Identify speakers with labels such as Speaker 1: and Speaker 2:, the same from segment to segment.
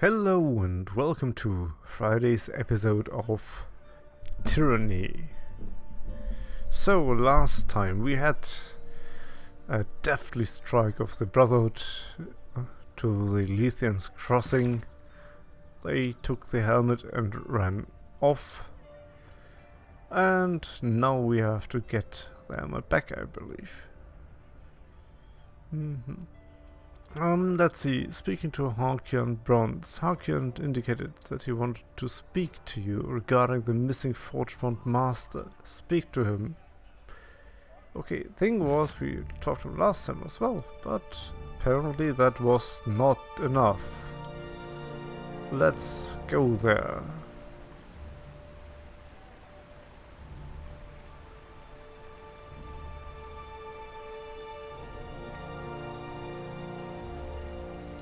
Speaker 1: Hello and welcome to Friday's episode of Tyranny. So last time we had a deathly strike of the Brotherhood to the Lycians crossing. They took the helmet and ran off. And now we have to get the helmet back, I believe. Let's see. Speaking to Harkian Bronze, Harkian indicated that he wanted to speak to you regarding the missing Forgebond Master. Speak to him. Okay, thing was, we talked to him last time as well, but apparently that was not enough. Let's go there.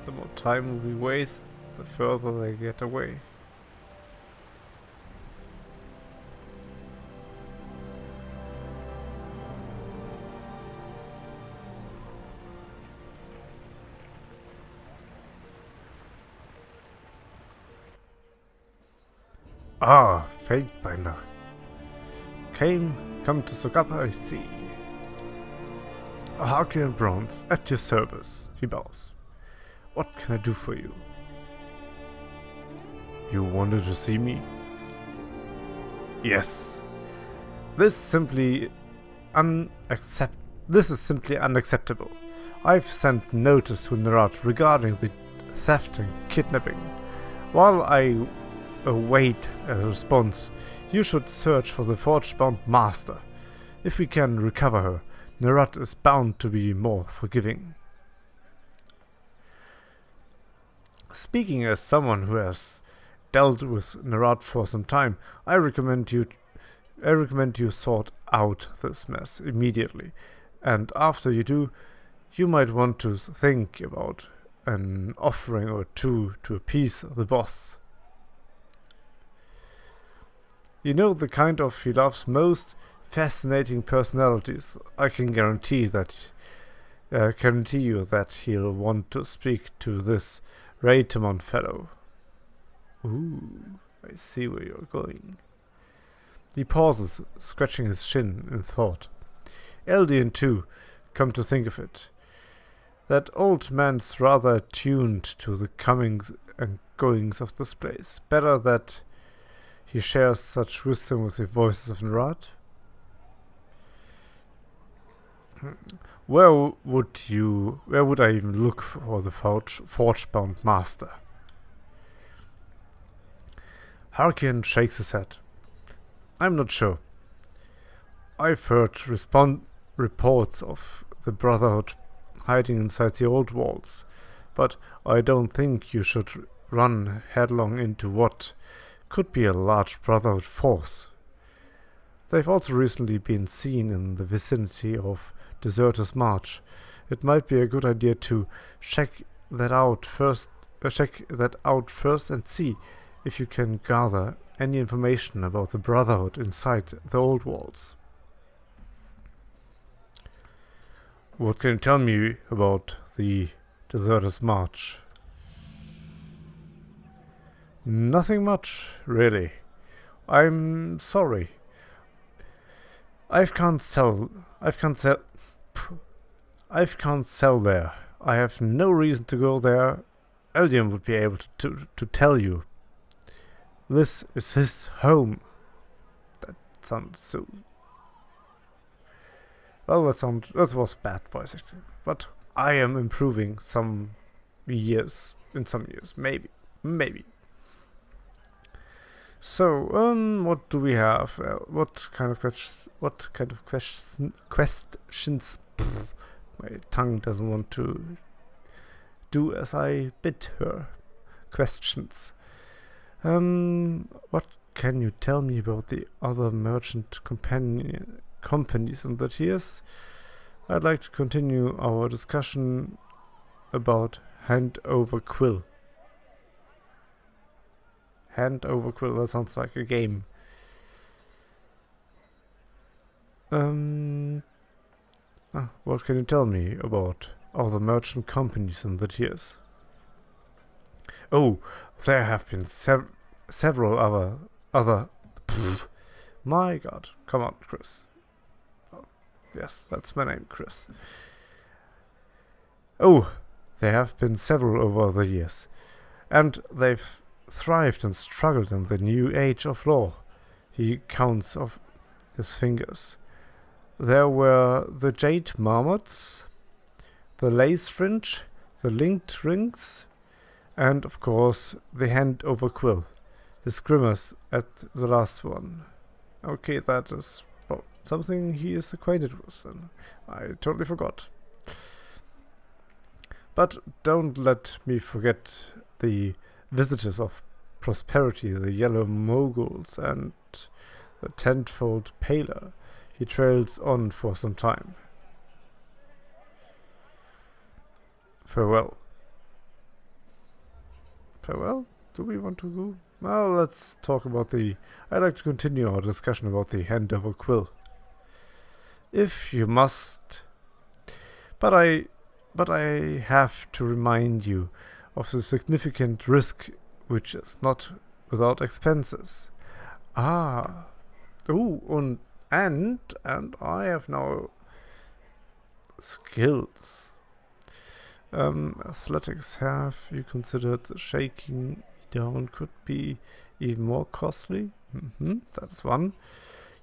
Speaker 1: The more time we waste, the further they get away. Ah, Fatebinder. Come to Sogapa, I see. Harkian Bronze, at your service, he bows. What can I do for you? You wanted to see me? Yes. This is simply unacceptable. I've sent notice to Nerat regarding the theft and kidnapping. While I await a response, you should search for the Forgebound Master. If we can recover her, Nerat is bound to be more forgiving. Speaking as someone who has dealt with Nerat for some time, I recommend you sort out this mess immediately. And after you do, you might want to think about an offering or two to appease the boss. You know the kind of he loves most? Fascinating personalities. I can guarantee you that he'll want to speak to this Raytamon fellow. Ooh, I see where you're going. He pauses, scratching his shin in thought. Eldian too, come to think of it. That old man's rather attuned to the comings and goings of this place. Better that he shares such wisdom with the voices of Nerat. Where would I even look for the Forgebound Master? Harkian shakes his head. I'm not sure. I've heard reports of the Brotherhood hiding inside the old walls, but I don't think you should run headlong into what could be a large Brotherhood force. They've also recently been seen in the vicinity of Deserter's March. It might be a good idea to check that out first and see if you can gather any information about the Brotherhood inside the old walls. What can you tell me about the Deserter's March? Nothing much, really. I'm sorry. I can't sell there. I have no reason to go there. Eldian would be able to tell you. This is his home. That sounds so... Well, that was bad voice acting. But I am improving in some years, maybe. So, what do we have? What kind of questions? My tongue doesn't want to do as I bid her. Questions. What can you tell me about the other merchant companies in the tiers? I'd like to continue our discussion about Hand Over Quill. Hand Over Quill, that sounds like a game. What can you tell me about other merchant companies in the tiers? Oh, there have been several other. My God, come on, Chris. Oh, yes, that's my name, Chris. Oh, there have been several over the years, and they've thrived and struggled in the new age of law. He counts off his fingers. There were the jade marmots, the lace fringe, the linked rings, and of course the hand over quill. His grimace at the last one. Okay, that is something he is acquainted with, and I totally forgot. But don't let me forget the visitors of prosperity, the yellow moguls, and the tenfold paler. He trails on for some time. Farewell. Farewell? Do we want to go? Well, let's talk about I'd like to continue our discussion about the hand over quill. If you must. But I have to remind you of the significant risk which is not without expenses. Ah. Oh, and I have now skills. Athletics, have you considered that shaking down could be even more costly? That's one.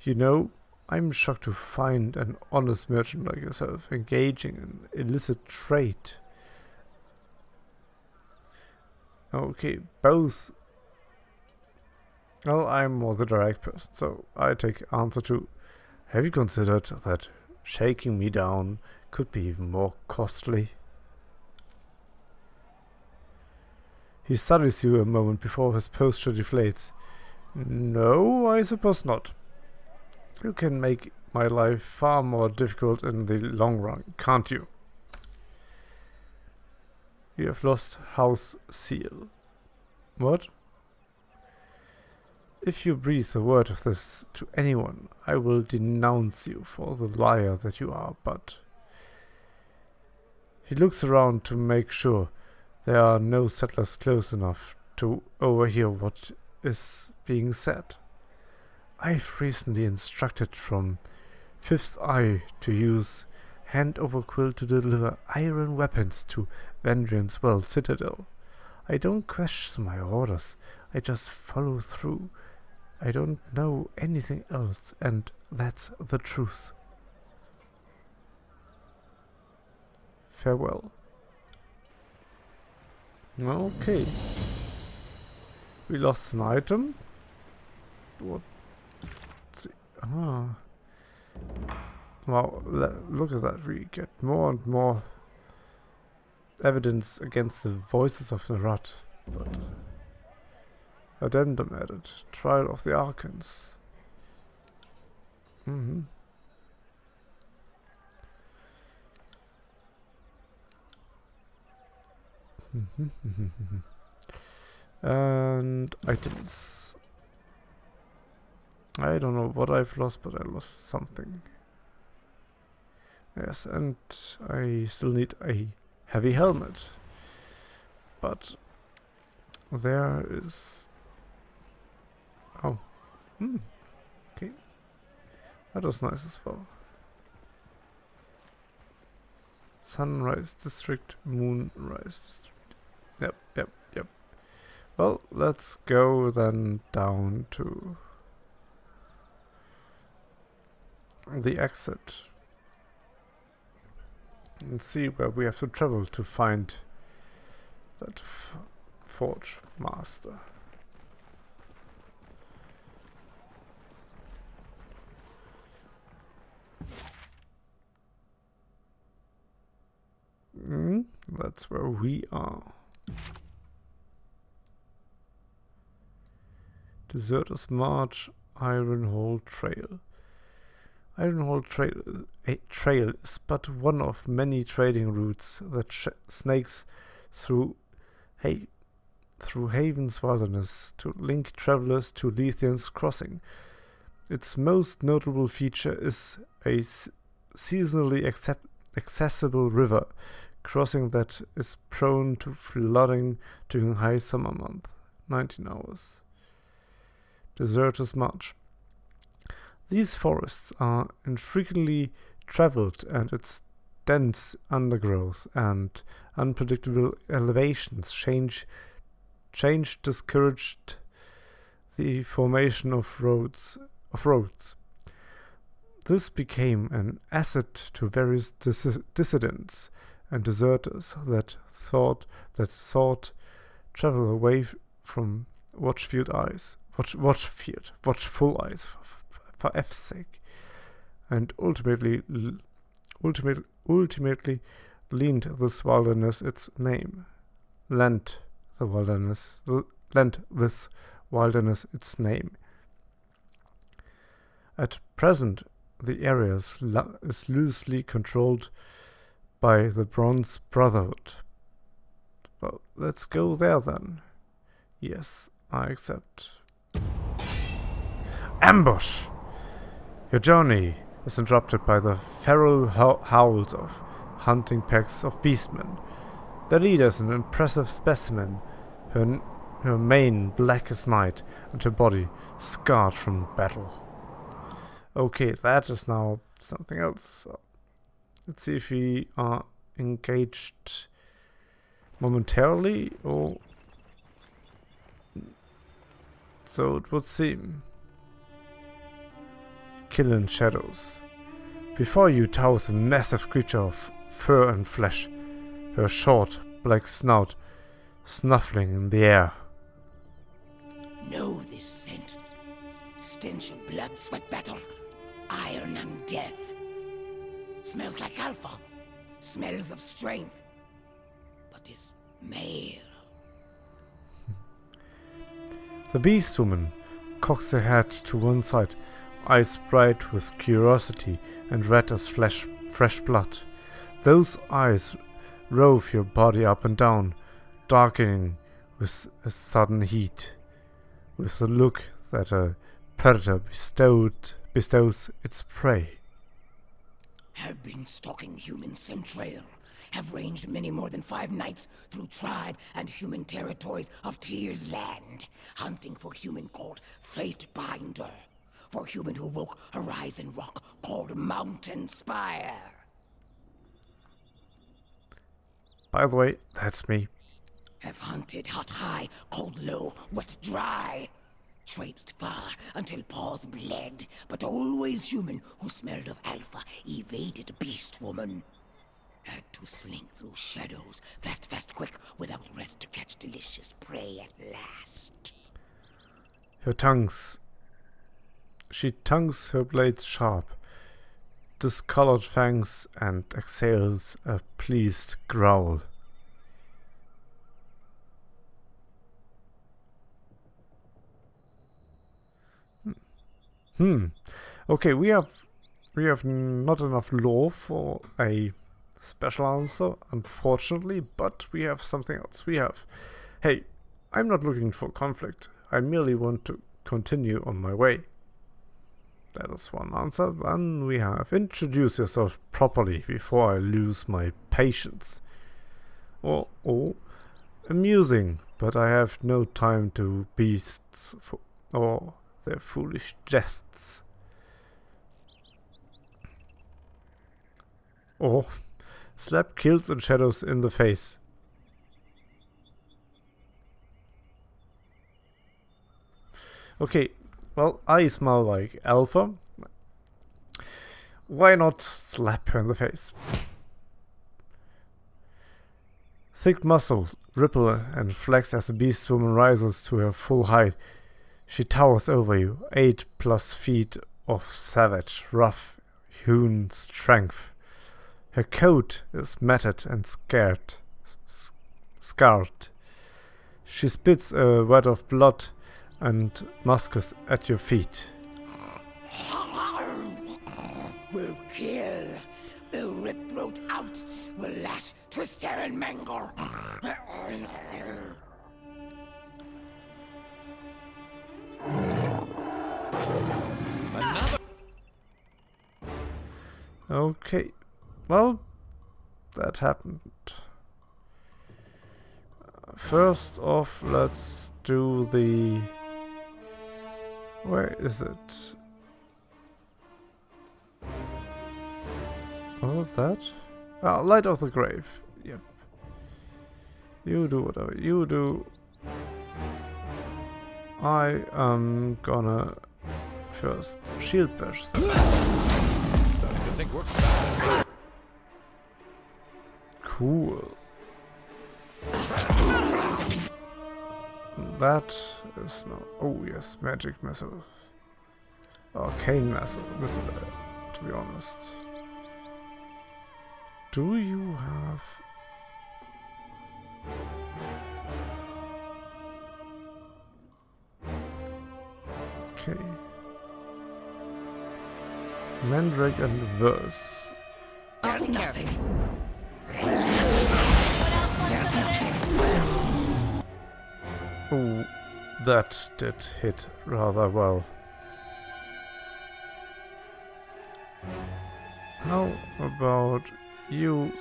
Speaker 1: You know, I'm shocked to find an honest merchant like yourself engaging in illicit trade. Okay, both. Well, I'm more the direct person, so I take answer 2. Have you considered that shaking me down could be even more costly? He studies you a moment before his posture deflates. No, I suppose not. You can make my life far more difficult in the long run, can't you? You have lost house seal. What? If you breathe a word of this to anyone, I will denounce you for the liar that you are, but... He looks around to make sure there are no settlers close enough to overhear what is being said. I've recently instructed from Fifth Eye to use hand over quill to deliver iron weapons to Vendrian's Well Citadel. I don't question my orders, I just follow through. I don't know anything else, and that's the truth. Farewell. Okay. We lost an item. What? Let's see. Wow, look at that. We get more and more evidence against the voices of the rat. But addendum added. Trial of the Archons. And items. I don't know what I've lost, but I lost something. Yes, and I still need a heavy helmet. But there is... Oh. Okay. That was nice as well. Sunrise District, Moonrise District. Yep. Well, let's go then down to the exit and see where we have to travel to find that Forge Master. That's where we are. Deserters March, Ironhole Trail. Ironhole Trail is but one of many trading routes that snakes through Haven's wilderness to link travelers to Lethian's Crossing. Its most notable feature is a seasonally accessible river crossing that is prone to flooding during high summer month. 19 hours. Deserter's March. These forests are infrequently traveled, and its dense undergrowth and unpredictable elevations change discouraged the formation of roads. This became an asset to various dissidents and deserters that sought travel away from watchful eyes, for F's sake, and ultimately lent this wilderness its name. Lent this wilderness its name. At present, the area is loosely controlled by the Bronze Brotherhood. Well, let's go there then. Yes, I accept. Ambush! Your journey is interrupted by the feral howls of hunting packs of beastmen. Their leader is an impressive specimen, her mane black as night and her body scarred from battle. Okay, that is now something else. Let's see if we are engaged momentarily, or so it would seem. Kill in shadows. Before you towers a massive creature of fur and flesh, her short black snout snuffling in the air.
Speaker 2: Know this scent. Stench of blood, sweat, battle, iron and death. Smells like alpha. Smells of strength. But is male.
Speaker 1: The beast woman cocks her head to one side, eyes bright with curiosity and red as fresh blood. Those eyes rove your body up and down, darkening with a sudden heat, with the look that a predator bestows its prey.
Speaker 2: Have been stalking human centrail. Have ranged many more than 5 nights through tribe and human territories of Tyr's land, hunting for human called Fate Binder, for human who woke horizon rock called Mountain Spire.
Speaker 1: By the way, that's me.
Speaker 2: Have hunted hot high, cold low, wet dry. Traipsed far until paws bled, but always human who smelled of alpha evaded beast woman. Had to slink through shadows, fast, quick, without rest to catch delicious prey at last.
Speaker 1: She tongues her blades sharp, discolored fangs, and exhales a pleased growl. Okay, we have not enough lore for a special answer, unfortunately, but we have something else. We have, hey, I'm not looking for conflict. I merely want to continue on my way. That is one answer. Then we have, introduce yourself properly before I lose my patience. Or amusing, but I have no time to beasts or their foolish jests. Or slap kills and shadows in the face. Okay, well, I smell like alpha. Why not slap her in the face? Thick muscles ripple and flex as the beast woman rises to her full height. She towers over you, 8+ feet of savage, rough, hewn strength. Her coat is matted and scarred. She spits a wad of blood and muskets at your feet.
Speaker 2: We'll kill. We'll rip throat out. We'll lash, twist, tear, and mangle.
Speaker 1: Okay, well, that happened. First off, let's do the... Where is it? Oh, that? Ah, Light of the Grave. Yep. You do whatever you do. I am gonna first shield bash them.
Speaker 3: Starting to think we're
Speaker 1: Cool. That is not... Oh yes, magic missile. Arcane missile, to be honest. Do you have... Okay. Mandrake and Verse.
Speaker 2: I'll take nothing.
Speaker 1: Oh, that did hit rather well. How about you?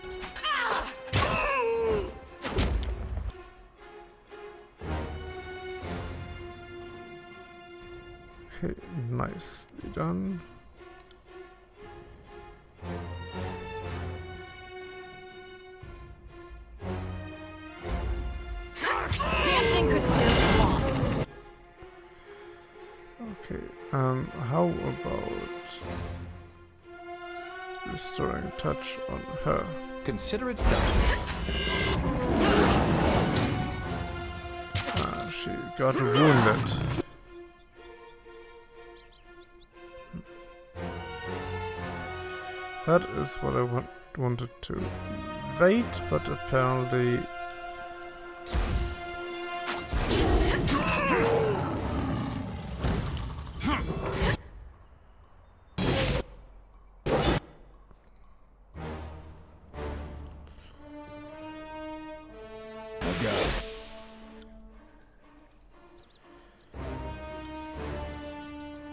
Speaker 1: Okay, nicely done.
Speaker 2: Damn thing couldn't do it off.
Speaker 1: Okay, how about restoring touch on her?
Speaker 3: Consider it done.
Speaker 1: She got wounded. That is what I wanted to wait, but apparently...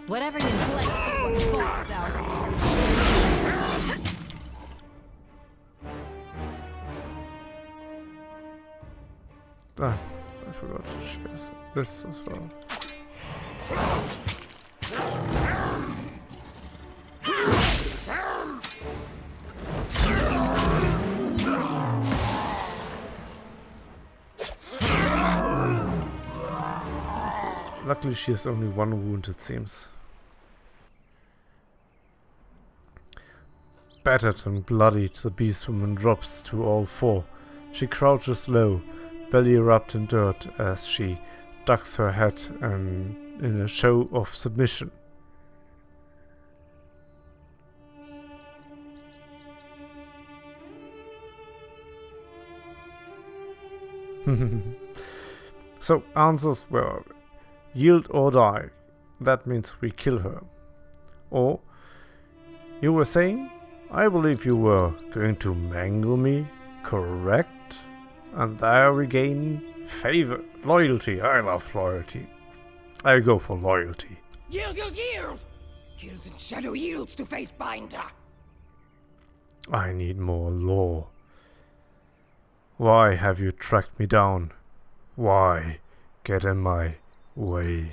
Speaker 2: Whatever you like, see what falls out.
Speaker 1: Ah, I forgot to share this as well. Luckily she has only one wound, it seems. Battered and bloodied, the beast woman drops to all four. She crouches low, belly wrapped in dirt, as she ducks her head in a show of submission. So, answers were yield or die. That means we kill her. Or, you were saying? I believe you were going to mangle me, correct? And there we gain favor. Loyalty. I love loyalty. I go for loyalty.
Speaker 2: Yield, yield, yield! Kills in shadow yields to Fatebinder.
Speaker 1: I need more law. Why have you tracked me down? Why get in my way?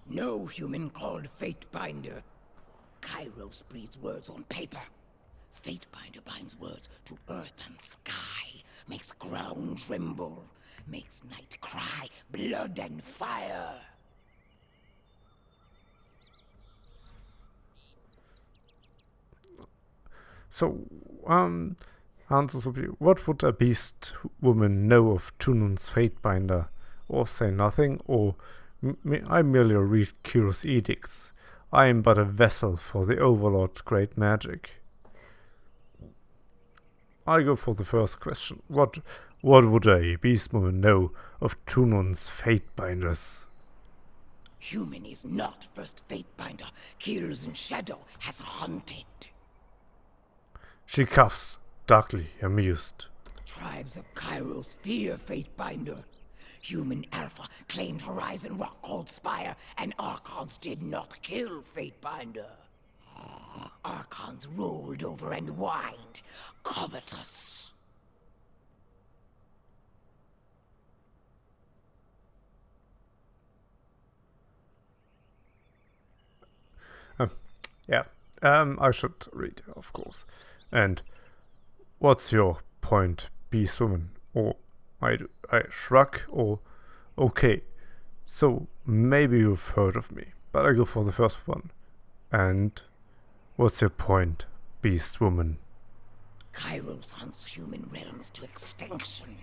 Speaker 2: No human called Fatebinder. Kairos breeds words on paper. Fatebinder binds words to earth and sky, makes ground tremble, makes night cry, blood and fire.
Speaker 1: So, answers would be, what would a beast woman know of Tunun's Fatebinder? Or say nothing, or I merely read Kyr's edicts. I am but a vessel for the Overlord's great magic. I go for the first question. What would a beast woman know of Tunun's Fatebinders?
Speaker 2: Human is not first Fatebinder. Kills in shadow has hunted.
Speaker 1: She coughs, darkly amused.
Speaker 2: Tribes of Kairos fear Fatebinder. Human Alpha claimed Horizon Rock called Spire, and Archons did not kill Fatebinder. archons rolled over and whined, covetous.
Speaker 1: Yeah, I should read, of course. And what's your point, beast woman? Or I shrug, or okay. So maybe you've heard of me, but I go for the first one. And what's your point, beast woman?
Speaker 2: Kairos hunts human realms to extinction.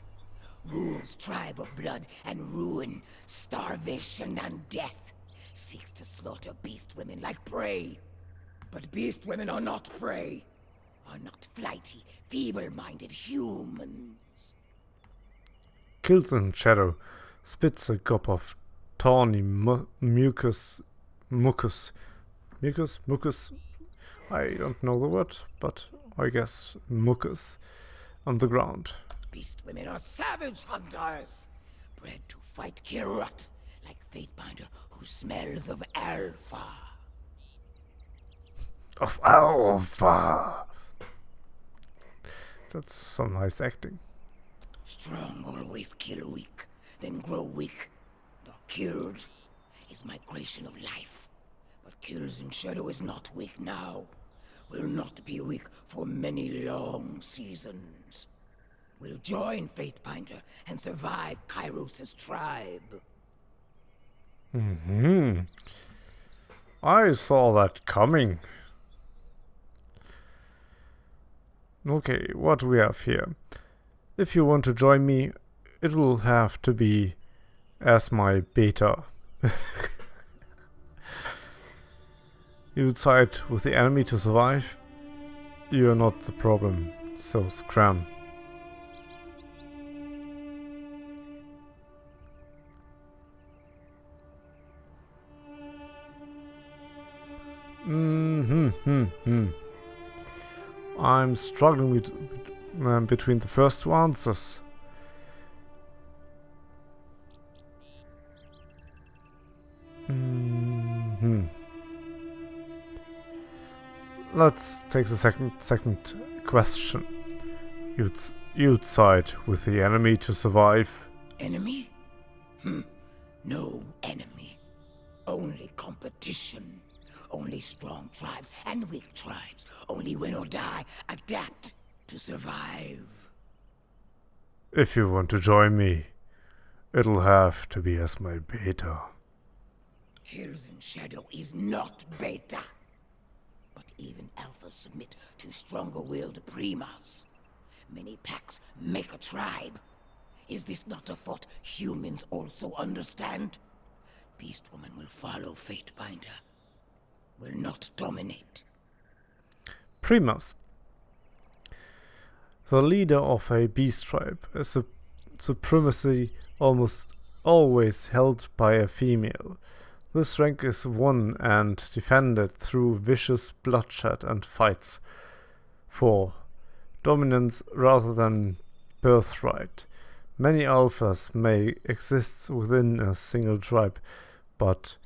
Speaker 2: Rules tribe of blood and ruin, starvation and death. Seeks to slaughter beast women like prey. But beast women are not prey. Are not flighty, feeble-minded humans.
Speaker 1: Kills in shadow, spits a gob of tawny mucus. I don't know the word, but I guess mucus on the ground.
Speaker 2: Beast women are savage hunters, bred to fight Kirut, like Fatebinder who smells of alpha.
Speaker 1: Of alpha! That's some nice acting.
Speaker 2: Strong always kill weak, then grow weak. Nor killed is migration of life. But kills in shadow is not weak now. Will not be weak for many long seasons. Will join Fatebinder and survive Kairos' tribe.
Speaker 1: I saw that coming. Okay, what do we have here? If you want to join me, it will have to be as my beta. You side with the enemy to survive. You're not the problem, so scram. I'm struggling with between the first two answers. Let's take the second question. You'd side with the enemy to survive.
Speaker 2: Enemy? No enemy. Only competition. Only strong tribes and weak tribes. Only win or die. Adapt to survive.
Speaker 1: If you want to join me, it'll have to be as my beta.
Speaker 2: Kills in Shadow is not beta. But even alphas submit to stronger-willed primas. Many packs make a tribe. Is this not a thought humans also understand? Beast Woman will follow Fatebinder. Will not dominate.
Speaker 1: Primas. The leader of a beast tribe is a supremacy almost always held by a female. This rank is won and defended through vicious bloodshed and fights for dominance rather than birthright. Many alphas may exist within a single tribe, but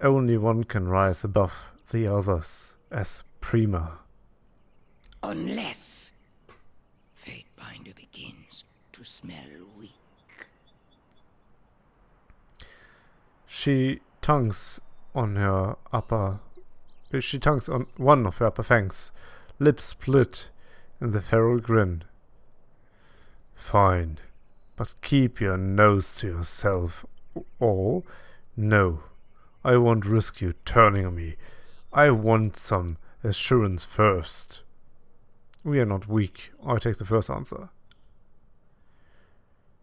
Speaker 1: only one can rise above the others as prima.
Speaker 2: Unless Fatebinder begins to smell weak.
Speaker 1: She tongues on one of her upper fangs, lips split in the feral grin. Fine, but keep your nose to yourself, or no, I won't risk you turning on me. I want some assurance first. We are not weak. I take the first answer.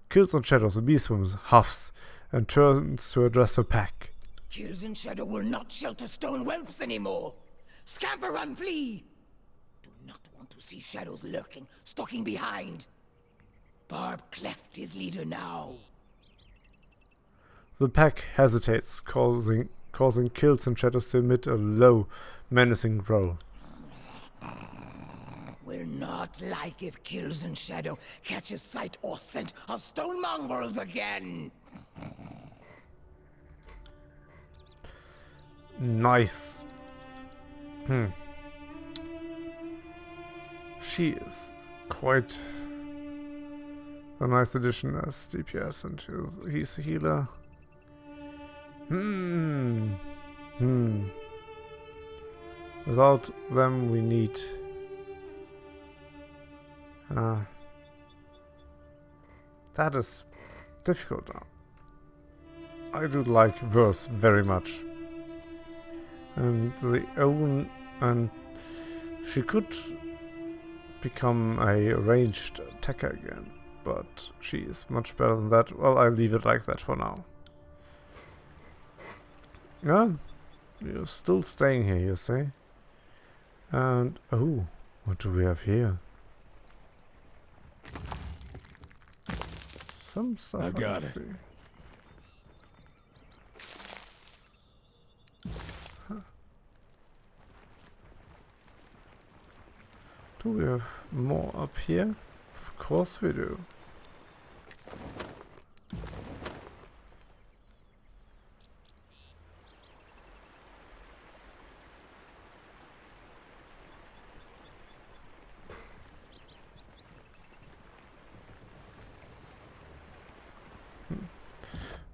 Speaker 1: Kills on shadows, the beast woman huffs and turns to address her pack.
Speaker 2: Kills in Shadow will not shelter stone whelps anymore. Scamper and flee. Do not want to see shadows lurking, stalking behind. Barb cleft his leader now.
Speaker 1: The pack hesitates, causing Kills and Shadows to emit a low, menacing growl.
Speaker 2: Will not like if Kills in Shadow catches sight or scent of stone mongrels again.
Speaker 1: Nice. she is quite a nice addition as DPS, and he's a healer. Without them we need... that is difficult now. I do like Verse very much. And she could become a ranged attacker again, but she is much better than that. Well, I'll leave it like that for now. Yeah, you're still staying here, you say? And, oh, what do we have here? Some stuff
Speaker 3: I got
Speaker 1: can
Speaker 3: it.
Speaker 1: see. Do we have more up here? Of course we do.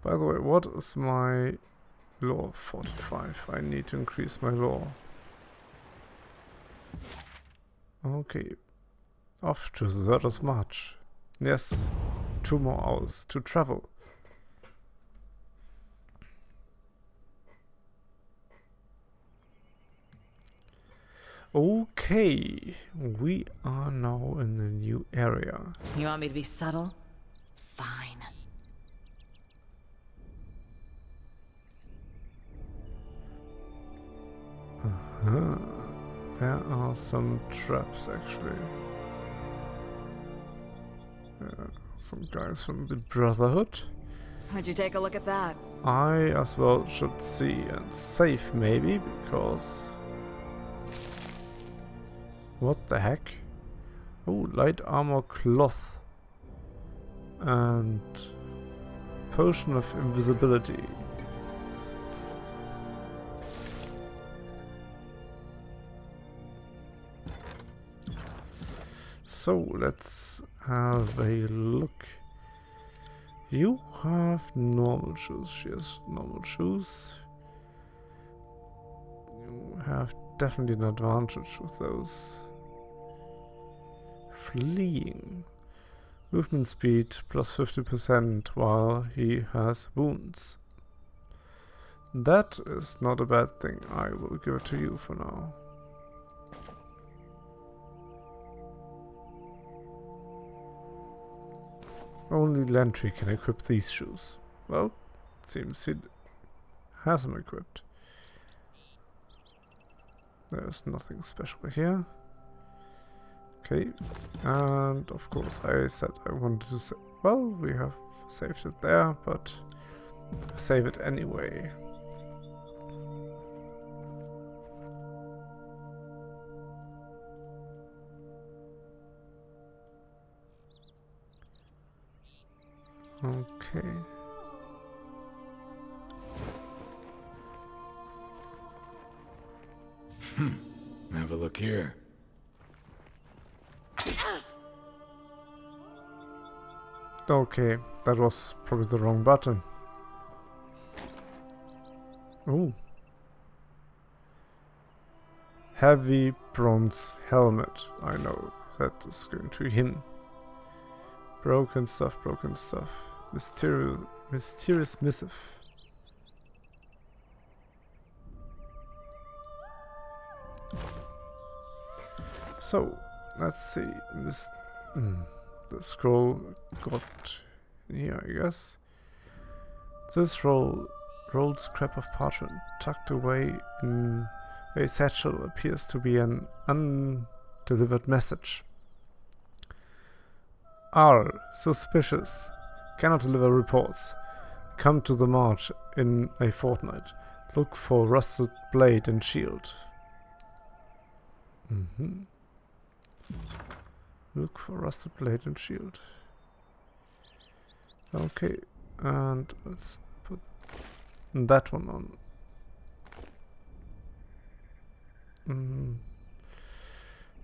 Speaker 1: By the way, what is my lore? 45. I need to increase my lore. Okay. Off to the Zerda's March. Yes. 2 more hours to travel. Okay. We are now in a new area.
Speaker 4: You want me to be subtle? Fine.
Speaker 1: There are some traps actually. Some guys from the Brotherhood.
Speaker 4: Would you take a look at that?
Speaker 1: I as well should see and save maybe, because... what the heck? Oh, light armor cloth. And... potion of invisibility. So, let's have a look. You have normal shoes. She has normal shoes. You have definitely an advantage with those. Fleeing. Movement speed plus 50% while he has wounds. That is not a bad thing. I will give it to you for now. Only Lantry can equip these shoes. Well, it seems he has them equipped. There's nothing special here. Okay, and of course I said I wanted to say, well, we have saved it there, but save it anyway. Okay.
Speaker 3: Have a look here.
Speaker 1: Okay, that was probably the wrong button. Ooh. Heavy bronze helmet. I know that is going to him. Broken stuff, broken stuff. Mysterious missive. So, let's see. The scroll got here, I guess. This rolled scrap of parchment tucked away in a satchel appears to be an undelivered message. R. Suspicious. Cannot deliver reports. Come to the march in a fortnight. Look for rusted blade and shield. Look for rusted blade and shield. Okay, and let's put that one on.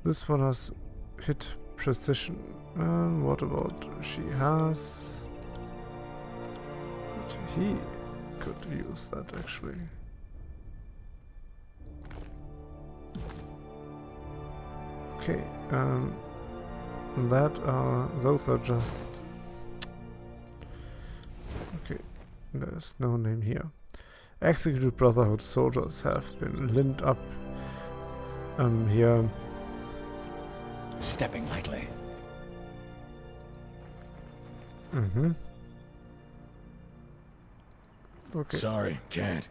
Speaker 1: This one has hit precision. What about she has? But he could use that actually. Okay, those are just... Okay, there's no name here. Executed Brotherhood soldiers have been limbed up here.
Speaker 2: Stepping lightly.
Speaker 1: Mm-hmm. Okay.
Speaker 3: Sorry, can't.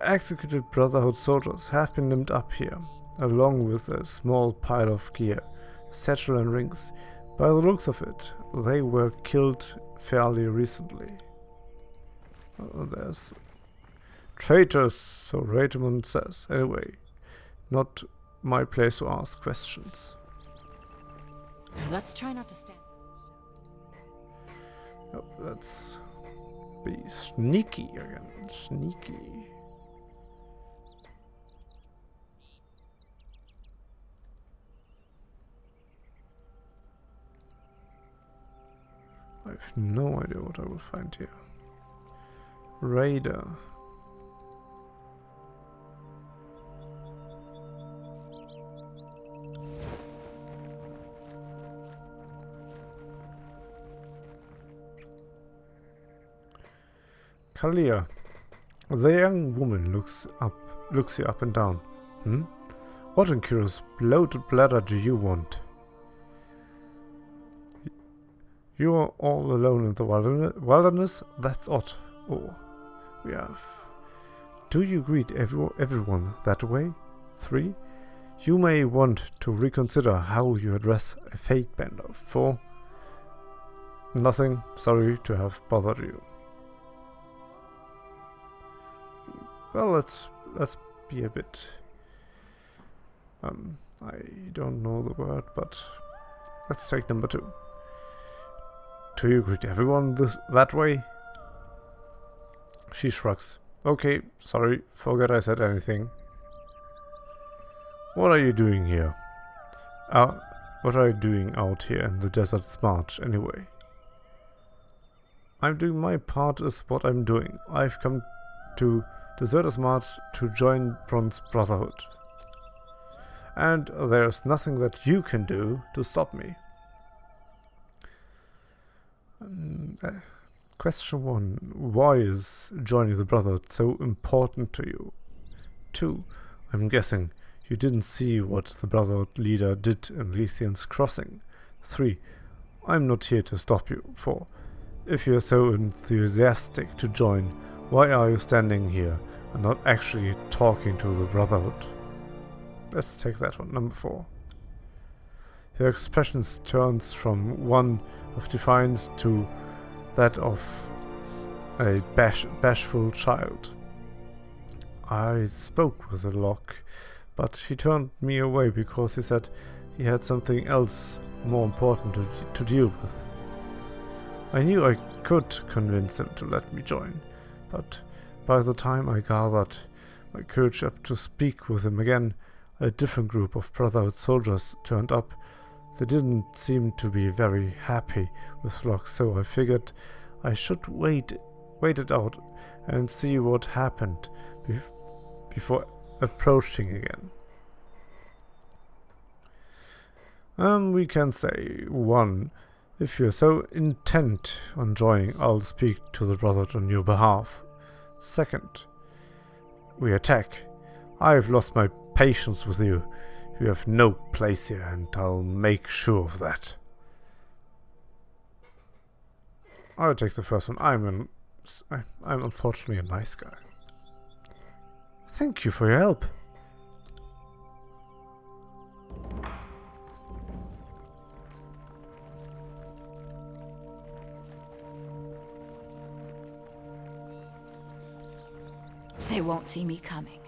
Speaker 1: Executed Brotherhood soldiers have been limbed up here, along with a small pile of gear, satchel and rings. By the looks of it, they were killed fairly recently. There's traitors, so Raymond says. Anyway, not my place to ask questions.
Speaker 4: Let's try not to stand.
Speaker 1: Yep, let's be sneaky again. Sneaky. I have no idea what I will find here. Raider. Kalia. The young woman looks you up and down. What in curious bloated bladder do you want? You are all alone in the wilderness? That's odd. Oh, we have... Do you greet everyone that way? 3. You may want to reconsider how you address a fate bender. 4. Nothing. Sorry to have bothered you. Well, let's be a bit... I don't know the word, but let's take number 2. Do you greet everyone that way? She shrugs. Okay, sorry, forgot I said anything. What are you doing here? What are you doing out here in the desert's march, anyway? I'm doing my part is what I'm doing. I've come to Deserter's March to join Bronze Brotherhood. And there's nothing that you can do to stop me. Question 1. Why is joining the Brotherhood so important to you? 2. I'm guessing you didn't see what the Brotherhood leader did in Lycian's Crossing. 3. I'm not here to stop you. 4. If you're so enthusiastic to join, why are you standing here and not actually talking to the Brotherhood? Let's take that one. Number 4. Her expression turns from one of defiance to that of a bashful child. I spoke with the lock, but he turned me away because he said he had something else more important to deal with. I knew I could convince him to let me join, but by the time I gathered my courage up to speak with him again, a different group of Brotherhood soldiers turned up. They didn't seem to be very happy with Locke, so I figured I should wait it out and see what happened before approaching again. We can say 1. If you're so intent on joining, I'll speak to the Brotherhood on your behalf. 2nd, we attack. I've lost my patience with you. You have no place here, and I'll make sure of that. I'll take the first one. I'm unfortunately a nice guy. Thank you for your help.
Speaker 4: They won't see me coming.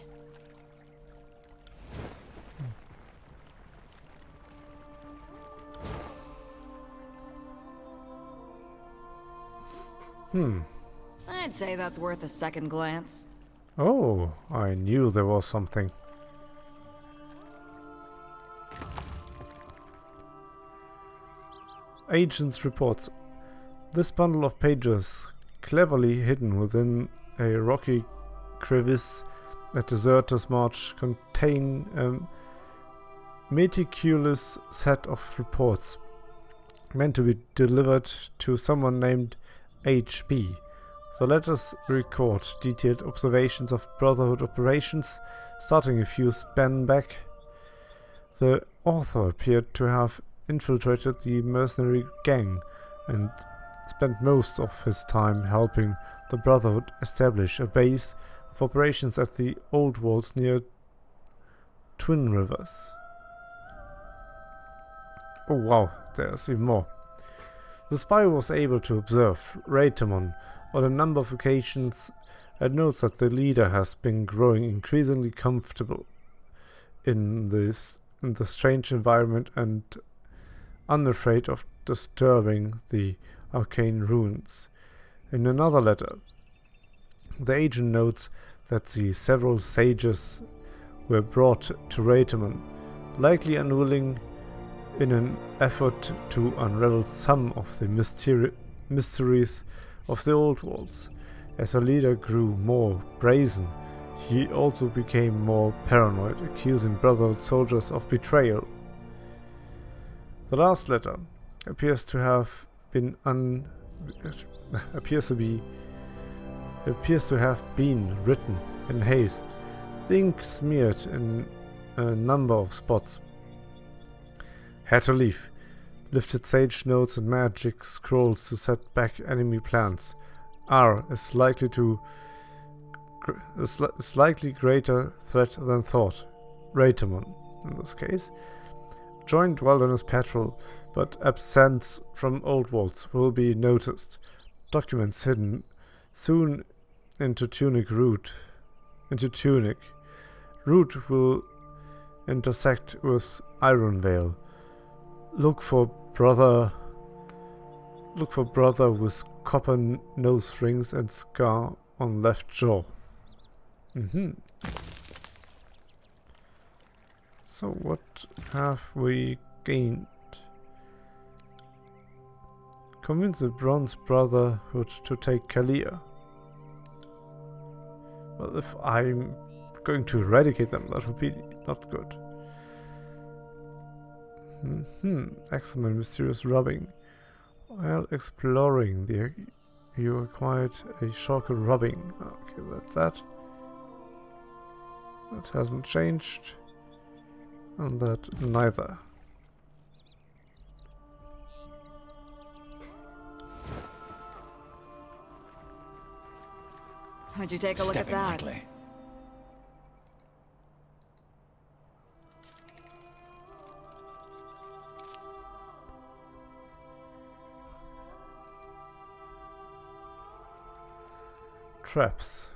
Speaker 4: I'd say that's worth a second glance.
Speaker 1: Oh, I knew there was something. Agents reports. This bundle of pages, cleverly hidden within a rocky crevice at Deserter's March, contain a meticulous set of reports meant to be delivered to someone named HB. The letters record detailed observations of Brotherhood operations starting a few span back. The author appeared to have infiltrated the mercenary gang and spent most of his time helping the Brotherhood establish a base of operations at the Old Walls near Twin Rivers. Oh wow, there's even more. The spy was able to observe Raytamon on a number of occasions and notes that the leader has been growing increasingly comfortable in the strange environment and unafraid of disturbing the arcane ruins. In another letter, the agent notes that the several sages were brought to Raytamon, likely unwilling, in an effort to unravel some of the mysteries of the Old Walls. As the leader grew more brazen, he also became more paranoid, accusing Brotherhood soldiers of betrayal. The last letter appears to have been written in haste, the ink smeared in a number of spots. Had to leave. Lifted sage notes and magic scrolls to set back enemy plans. R is likely greater threat than thought. Raytamon, in this case. Joined Wilderness Patrol, but absence from Old Walls will be noticed. Documents hidden soon into Tunic. Route will intersect with Ironvale. Look for brother with copper nose rings and scar on left jaw. So what have we gained? Convince the Bronze Brotherhood to take Kalia. Well, if I'm going to eradicate them, that would be not good. Excellent mysterious rubbing. While exploring you acquired a shotgun rubbing. Okay, that's that. That hasn't changed. And that neither.
Speaker 4: Would you take a look at that?
Speaker 2: Lightly.
Speaker 1: Traps.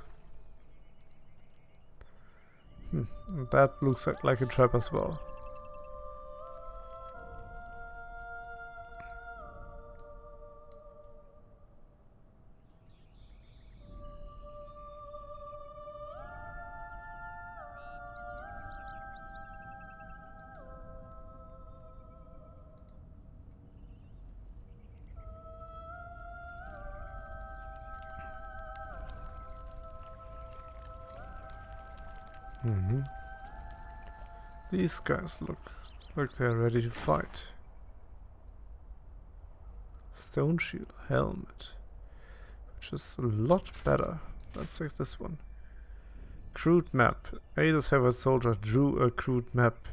Speaker 1: That looks like a trap as well. These guys look like they're ready to fight. Stone shield helmet, which is a lot better. Let's take this one. Crude map. Ada's favorite soldier drew a crude map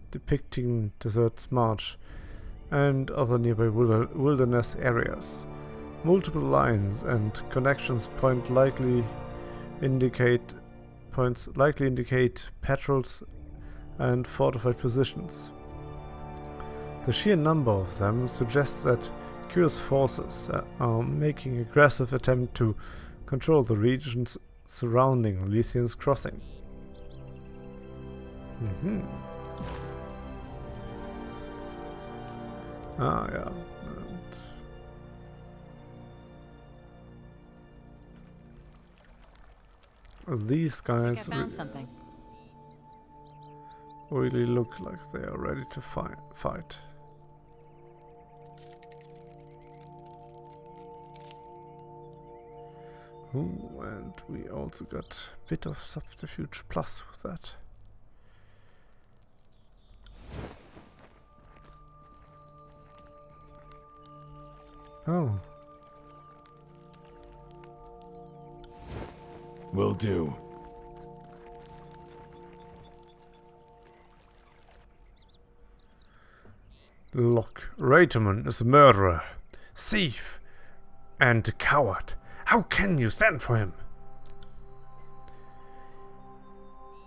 Speaker 1: depicting Desert's March and other nearby wilderness areas. Multiple lines and connections likely indicate patrols and fortified positions. The sheer number of them suggests that Kyr's forces are making an aggressive attempt to control the regions surrounding Lycian's crossing. Ah, yeah. And these guys really look like they are ready to fight. Oh, and we also got a bit of subterfuge plus with that. Oh.
Speaker 3: Will do.
Speaker 1: Look, Raytomon is a murderer, thief, and a coward. How can you stand for him?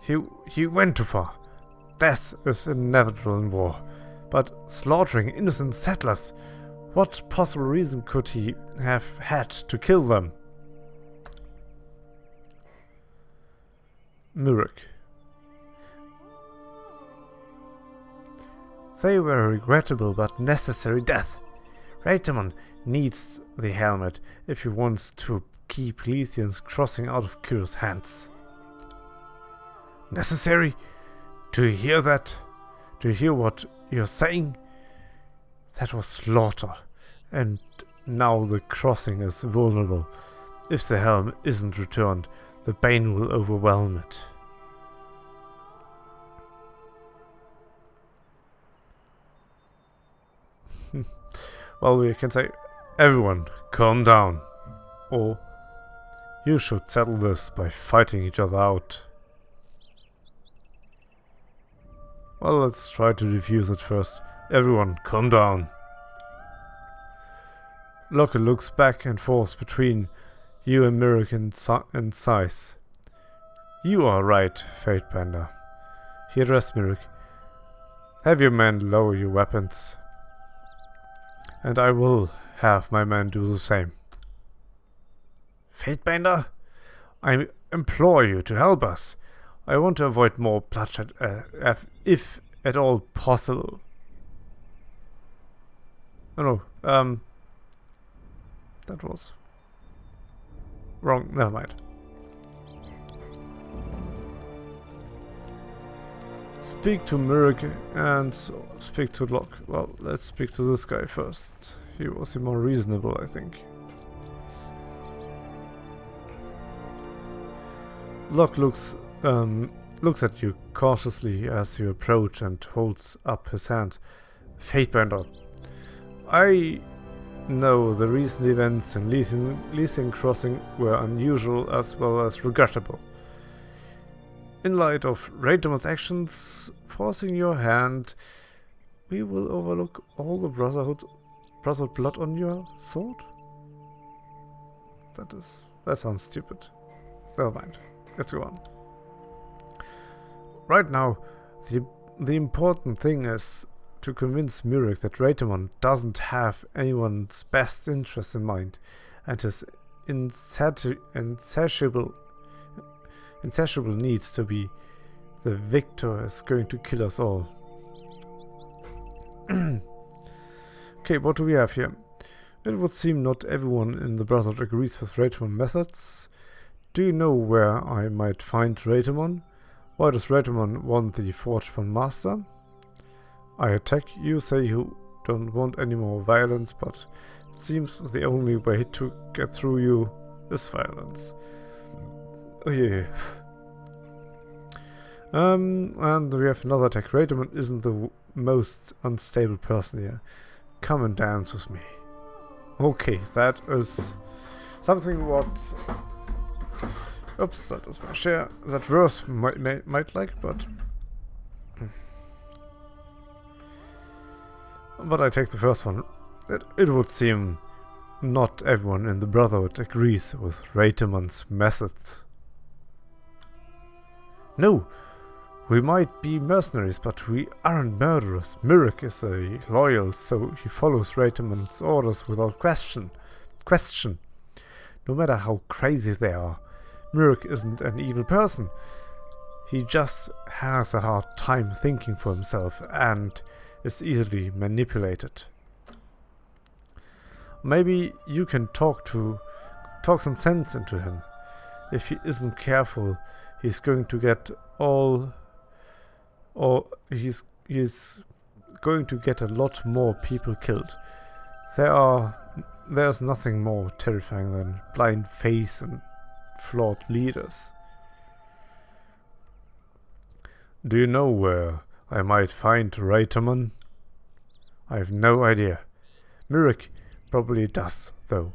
Speaker 1: He went too far. Death is inevitable in war, but slaughtering innocent settlers, what possible reason could he have had to kill them? Murek. They were a regrettable but necessary death. Raytomon needs the helmet if he wants to keep Letheans crossing out of Kyr's hands. Necessary? Do you hear that? Do you hear what you're saying? That was slaughter, and now the crossing is vulnerable. If the helm isn't returned, the bane will overwhelm it. Well, we can say, everyone, calm down. Or, you should settle this by fighting each other out. Well, let's try to defuse it first. Everyone, calm down. Locke looks back and forth between you and Murek and sighs. You are right, Fatebender. He addressed Murek. Have your men lower your weapons. And I will have my men do the same. Fatebender, I implore you to help us. I want to avoid more bloodshed, if at all possible. Oh no, that was wrong. Never mind. Speak to Murek and speak to Locke. Well, let's speak to this guy first. He was more reasonable, I think. Locke looks at you cautiously as you approach and holds up his hand. Fatebender, I know the recent events in Lethean Crossing were unusual as well as regrettable. In light of Raytomon's actions forcing your hand, we will overlook all the Brotherhood blood on your sword? That sounds stupid. Never mind. Let's go on. Right now, the important thing is to convince Murek that Raytomon doesn't have anyone's best interest in mind, and his insatiable needs to be the victor is going to kill us all. Okay, what do we have here? It would seem not everyone in the Brotherhood agrees with Raytomon methods. Do you know where I might find Raytomon? Why does Raytomon want the Forgebond Master? I attack, you say you don't want any more violence, but it seems the only way to get through you is violence. Oh yeah. And we have another attack. Raytomon isn't the most unstable person here. Come and dance with me. Okay, that is something what... Oops, that was my share. That verse might like, but... But I take the first one. It would seem not everyone in the Brotherhood agrees with Raytomon's methods. No, we might be mercenaries, but we aren't murderers. Murek is a loyal, so he follows Raytomon's orders without question. No matter how crazy they are, Murek isn't an evil person. He just has a hard time thinking for himself and is easily manipulated. Maybe you can talk some sense into him. If he isn't careful, he's going to get he's going to get a lot more people killed. There's nothing more terrifying than blind faith and flawed leaders. Do you know where I might find Raytamon? I have no idea. Mirik probably does, though.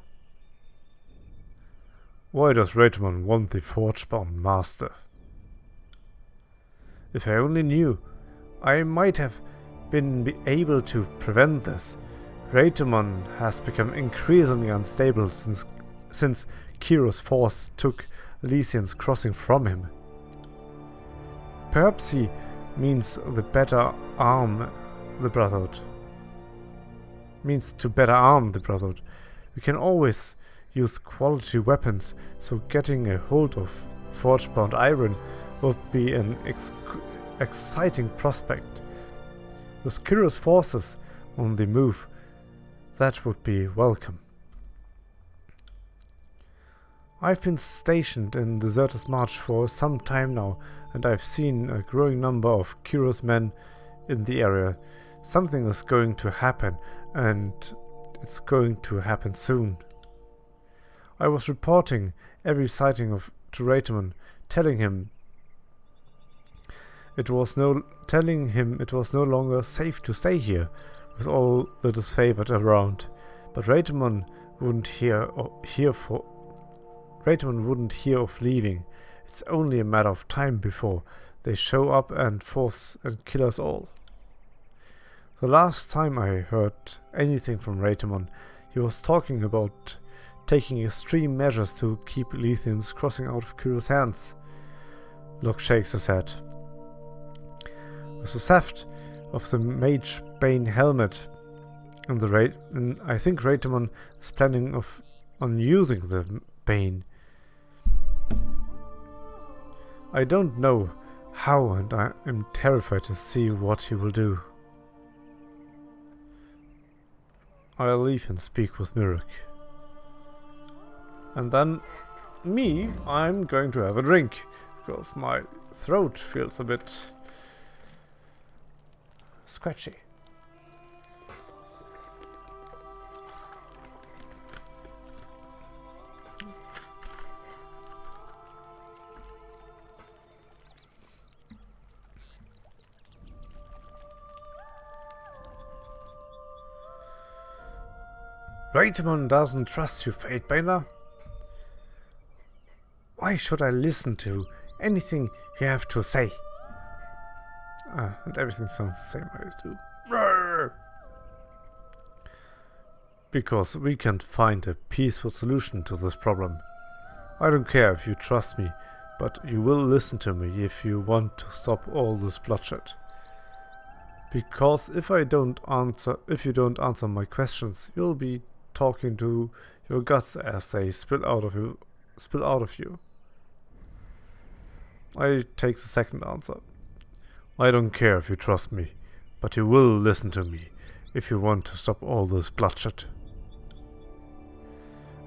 Speaker 1: Why does Raytamon want the Forgebound Master? If I only knew, I might have been able to prevent this. Raytamon has become increasingly unstable since Kiro's force took Lysian's crossing from him. Perhaps he means the better arm the Brotherhood. Means to better arm the Brotherhood. We can always use quality weapons, so getting a hold of forge-bound iron would be an exciting prospect. With Kiro's forces on the move, that would be welcome. I've been stationed in Deserter's March for some time now, and I've seen a growing number of Kiro's men in the area. Something is going to happen, and it's going to happen soon. I was reporting every sighting of Raytamon, telling him it was no longer safe to stay here with all the disfavored around. But Raytamon wouldn't hear of leaving. It's only a matter of time before they show up and force and kill us all. The last time I heard anything from Raytamon, he was talking about taking extreme measures to keep Lysian's crossing out of Kiro's hands. Locke shakes his head. With the theft of the Mage Bane helmet, and I think Raytamon is planning on using the Bane. I don't know how, and I am terrified to see what he will do. I'll leave and speak with Mirik. And then, I'm going to have a drink, because my throat feels a bit scratchy. Raytamon doesn't trust you, Fatebaner. Why should I listen to anything you have to say? And everything sounds the same I do. Roar! Because we can't find a peaceful solution to this problem. I don't care if you trust me, but you will listen to me if you want to stop all this bloodshed. Because if you don't answer my questions, you'll be talking to your guts as they spill out of you. I take the second answer. I don't care if you trust me, but you will listen to me if you want to stop all this bloodshed.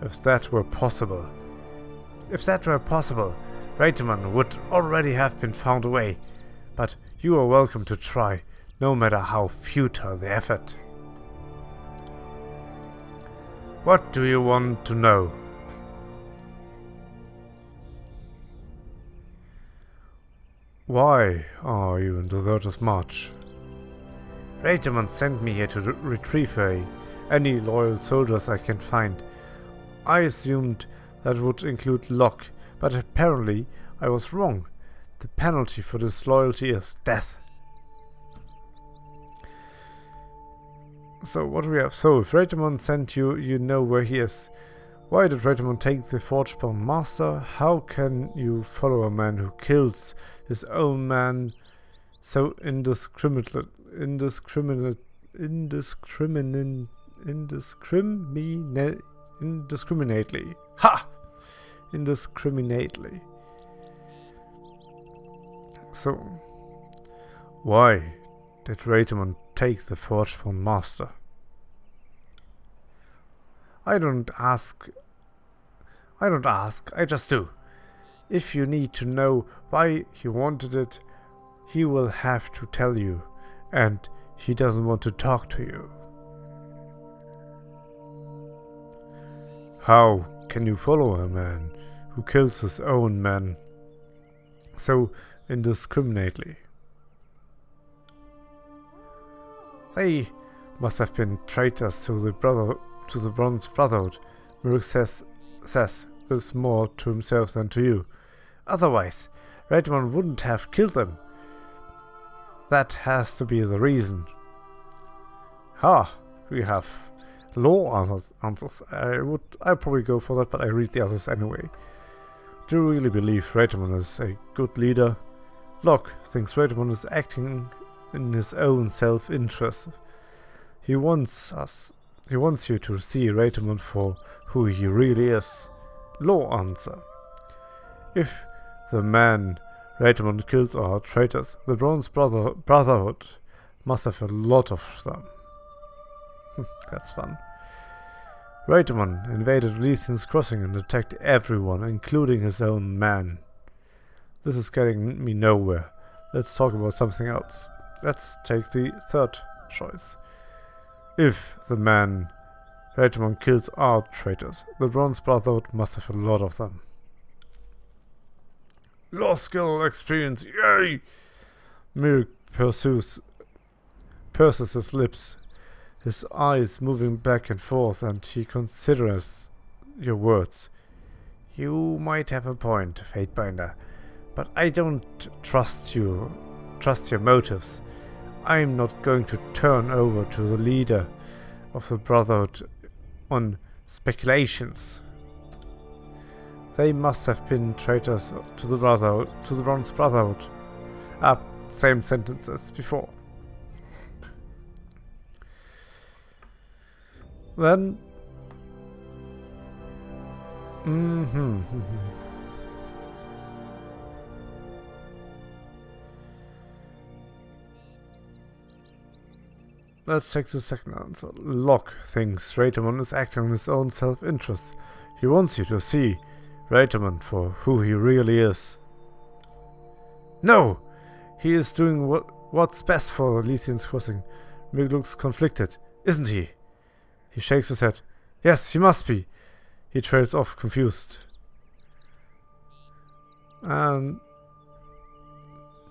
Speaker 1: If that were possible, Raytamon would already have been found away, but you are welcome to try, no matter how futile the effort. What do you want to know? Why are you in Deserter's March? Raytamon sent me here to retrieve any loyal soldiers I can find. I assumed that would include Locke, but apparently I was wrong. The penalty for disloyalty is death. So what do we have? So if Raytamon sent you, you know where he is. Why did Raytamon take the Forgebound Master? How can you follow a man who kills his own man so indiscriminately? Ha! Indiscriminately. So, why did Raytamon take the Forgebound Master? I don't ask, I just do. If you need to know why he wanted it, he will have to tell you, and he doesn't want to talk to you. How can you follow a man who kills his own men so indiscriminately. They must have been traitors to the Bronze Brotherhood. Mirk says this more to himself than to you. Otherwise, Raymond wouldn't have killed them. That has to be the reason. We have law answers. I'd probably go for that, but I read the others anyway. Do you really believe Raymond is a good leader? Locke thinks Raymond is acting in his own self-interest. He wants you to see Raymond for who he really is. Law answer. If the men Raymond kills are traitors, the Bronze Brotherhood must have a lot of them. That's fun. Raymond invaded Elysian's Crossing and attacked everyone, including his own men. This is getting me nowhere. Let's talk about something else. Let's take the third choice. If the men Raymond kills are traitors, the Bronze Brotherhood must have a lot of them. Law skill experience, yay! Mirk purses his lips, his eyes moving back and forth, and he considers your words. You might have a point, Fatebinder, but I don't trust your motives. I'm not going to turn over to the leader of the Brotherhood on speculations. They must have been traitors to the Bronze Brotherhood. Same sentence as before. Then... Let's take the second answer. Locke thinks Raymond is acting in his own self-interest. He wants you to see Raymond for who he really is. No! He is doing what's best for Elysian's Crossing. Mirk looks conflicted, isn't he? He shakes his head. Yes, he must be. He trails off, confused. And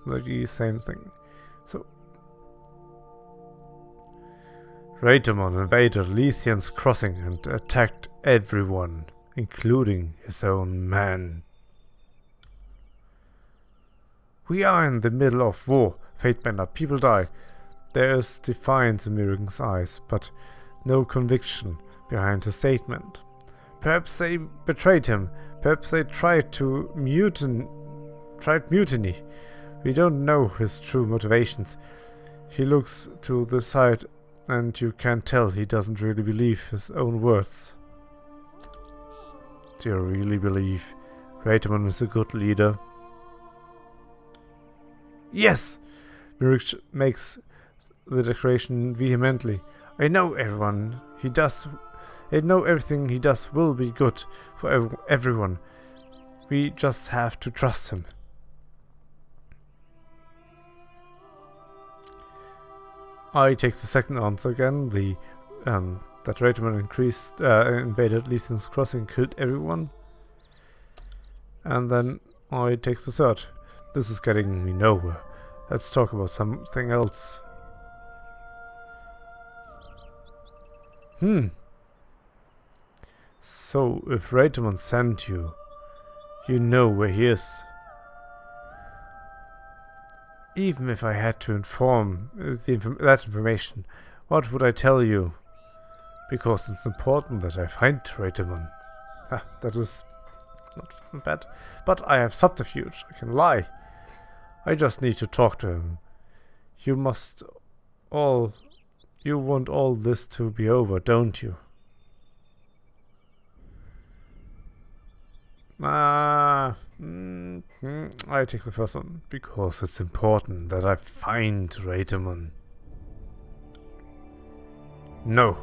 Speaker 1: the same thing. So Raymond invaded Elysian's Crossing and attacked everyone, including his own men. We are in the middle of war, Fatebender. People die. There is defiance in Mirk's eyes, but no conviction behind the statement. Perhaps they betrayed him. Perhaps they tried mutiny. We don't know his true motivations. He looks to the side, and you can tell he doesn't really believe his own words. Do you really believe Raymond is a good leader? Yes! Mirk makes the declaration vehemently. I know everything he does will be good for everyone. We just have to trust him. I take the second answer again. That Raymond invaded Elysian's Crossing, killed everyone. And then I take the third. This is getting me nowhere. Let's talk about something else. So, if Raymond sent you, you know where he is. Even if I had to inform that information, what would I tell you? Because it's important that I find Raymond. That is not bad. But I have subterfuge. I can lie. I just need to talk to him. You want all this to be over, don't you? I take the first one, because it's important that I find Raymond. No.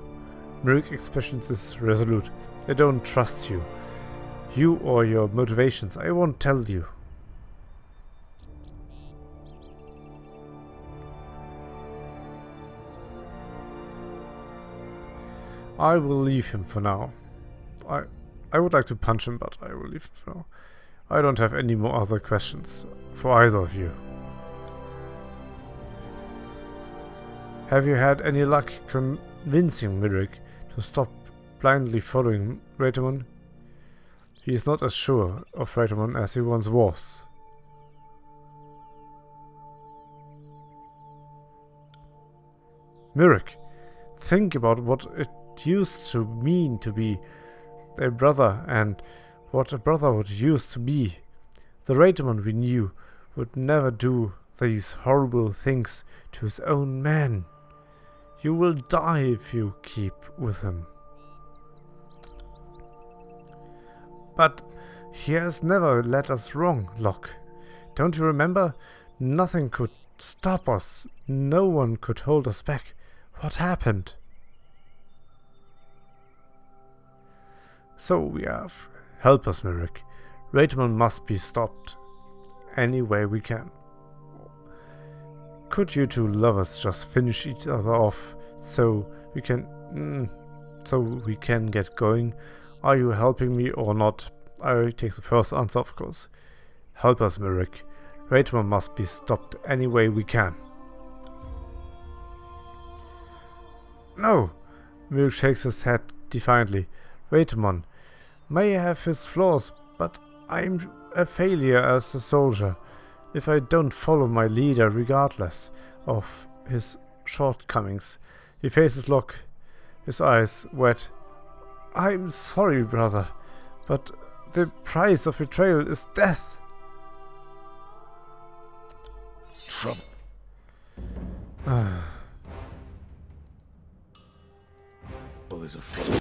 Speaker 1: Mirk's expression is resolute. I don't trust you. You or your motivations. I won't tell you. I will leave him for now. I would like to punch him, but I will leave it for now. I don't have any more other questions for either of you. Have you had any luck convincing Myrick to stop blindly following Raytomon? He is not as sure of Raytomon as he once was. Myrick, think about what it used to mean to be a brother and what a brotherhood used to be. The Raytomon we knew would never do these horrible things to his own men. You will die if you keep with him. But he has never led us wrong, Locke. Don't you remember? Nothing could stop us. No one could hold us back. What happened? So we have. Help us, Myrick. Raytomon must be stopped. Any way we can. Could you two lovers just finish each other off so we can get going? Are you helping me or not? I take the first answer, of course. Help us, Myrick. Raytomon must be stopped any way we can. No! Myrick shakes his head defiantly. Raytomon may have his flaws, but I'm a failure as a soldier if I don't follow my leader regardless of his shortcomings. He faces Locke, his eyes wet. I'm sorry, brother, but the price of betrayal is death.
Speaker 3: Trouble. Well, is a fool.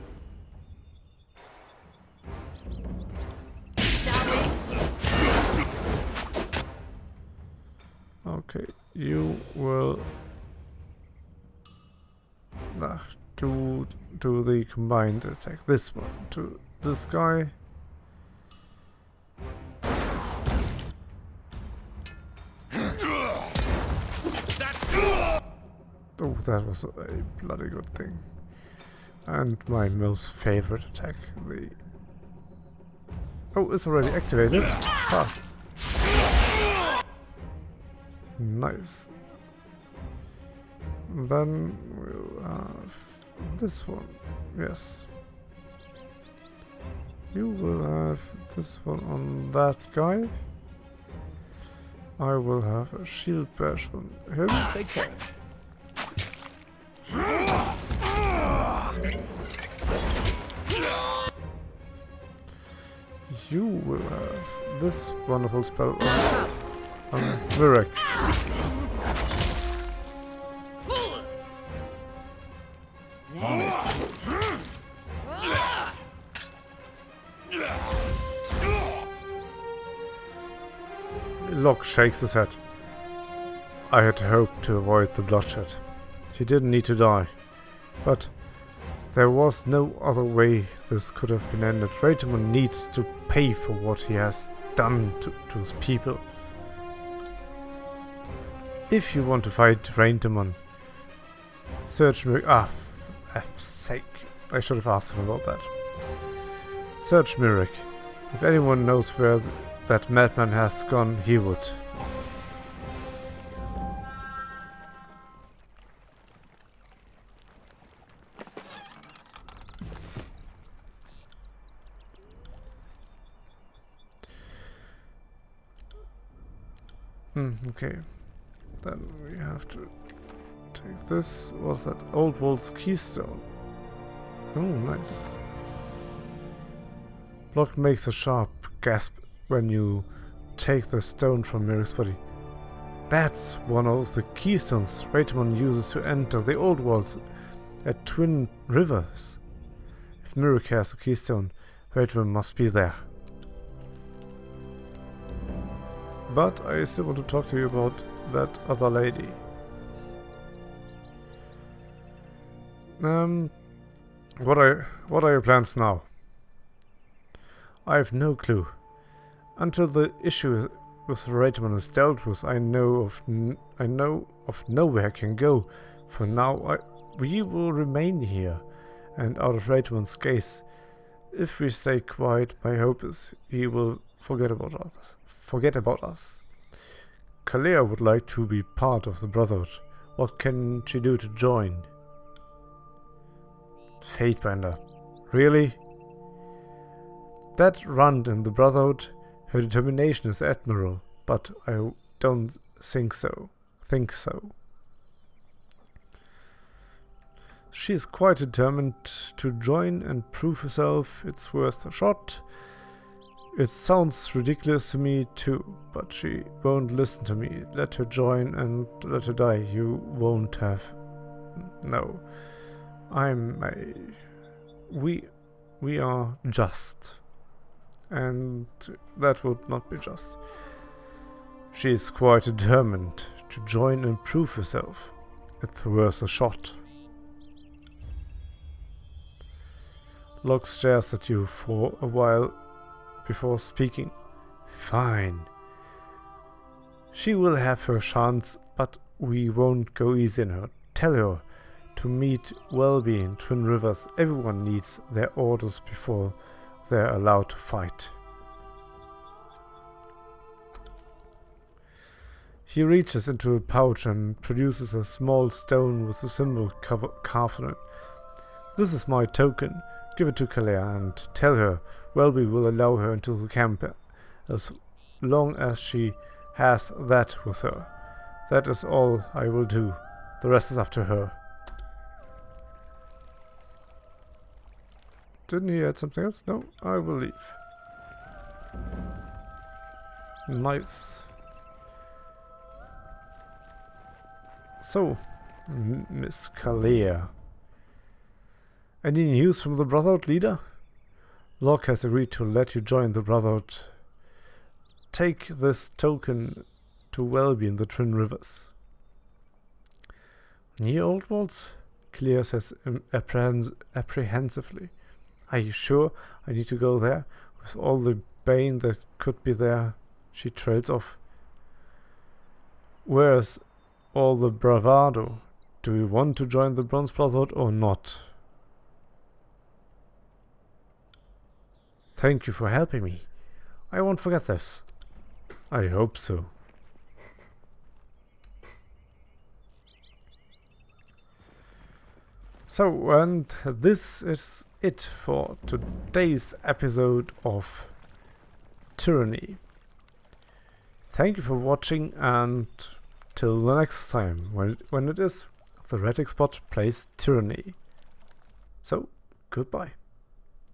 Speaker 1: Okay, you will do the combined attack. This one to this guy. Oh, that was a bloody good thing. And my most favorite attack, the... Oh, it's already activated. Ah. Nice. Then we'll have this one. Yes. You will have this one on that guy. I will have a shield bash on him.
Speaker 2: Take care.
Speaker 1: You will have this wonderful spell on Myrick.
Speaker 3: On it.
Speaker 1: Locke shakes his head. I had hoped to avoid the bloodshed. He didn't need to die. But there was no other way this could have been ended. Raytomon needs to pay for what he has done to his people. If you want to fight Raytomon, search Myrick. For F's sake. I should have asked him about that. Search Myrick. If anyone knows where that madman has gone, he would. Okay. Then we have to take this. What's that? Old Wolf's Keystone. Oh, nice. Locke makes a sharp gasp when you take the stone from Myrick's body. That's one of the keystones Raytomon uses to enter the old walls at Twin Rivers. If Myrick has the keystone, Raytomon must be there. But I still want to talk to you about that other lady. What are your plans now? I have no clue. Until the issue with Raytomon is dealt with, I know of nowhere I can go. For now, we will remain here and out of Raytomon's gaze. If we stay quiet, my hope is he will forget about us. Kalea would like to be part of the Brotherhood. What can she do to join? Fatebender. Really? That runt in the Brotherhood, her determination is admirable, but I don't think so. She is quite determined to join and prove herself. It's worth a shot. It sounds ridiculous to me too, but she won't listen to me. Let her join and let her die. You won't have... No. We are just. And that would not be just. She is quite determined to join and prove herself. It's worth a shot. Locke stares at you for a while before speaking. Fine. She will have her chance, but we won't go easy on her. Tell her to meet Welby in Twin Rivers. Everyone needs their orders before they're allowed to fight. He reaches into a pouch and produces a small stone with a symbol carved on it. This is my token. Give it to Kalea and tell her Welby will allow her into the camp as long as she has that with her. That is all I will do. The rest is up to her. Didn't he add something else? No, I will leave. Nice. So, Miss Kalea. Any news from the Brotherhood leader? Locke has agreed to let you join the Brotherhood. Take this token to Welby in the Twin Rivers. Near Old Walls? Kalea says apprehensively. Are you sure I need to go there? With all the bane that could be there, she trails off. Where's all the bravado? Do we want to join the Bronze Brotherhood or not? Thank you for helping me. I won't forget this. I hope so. So, and this is it for today's episode of Tyranny. Thank you for watching, and till the next time, when it is TheHereticSpot plays Tyranny. So, goodbye.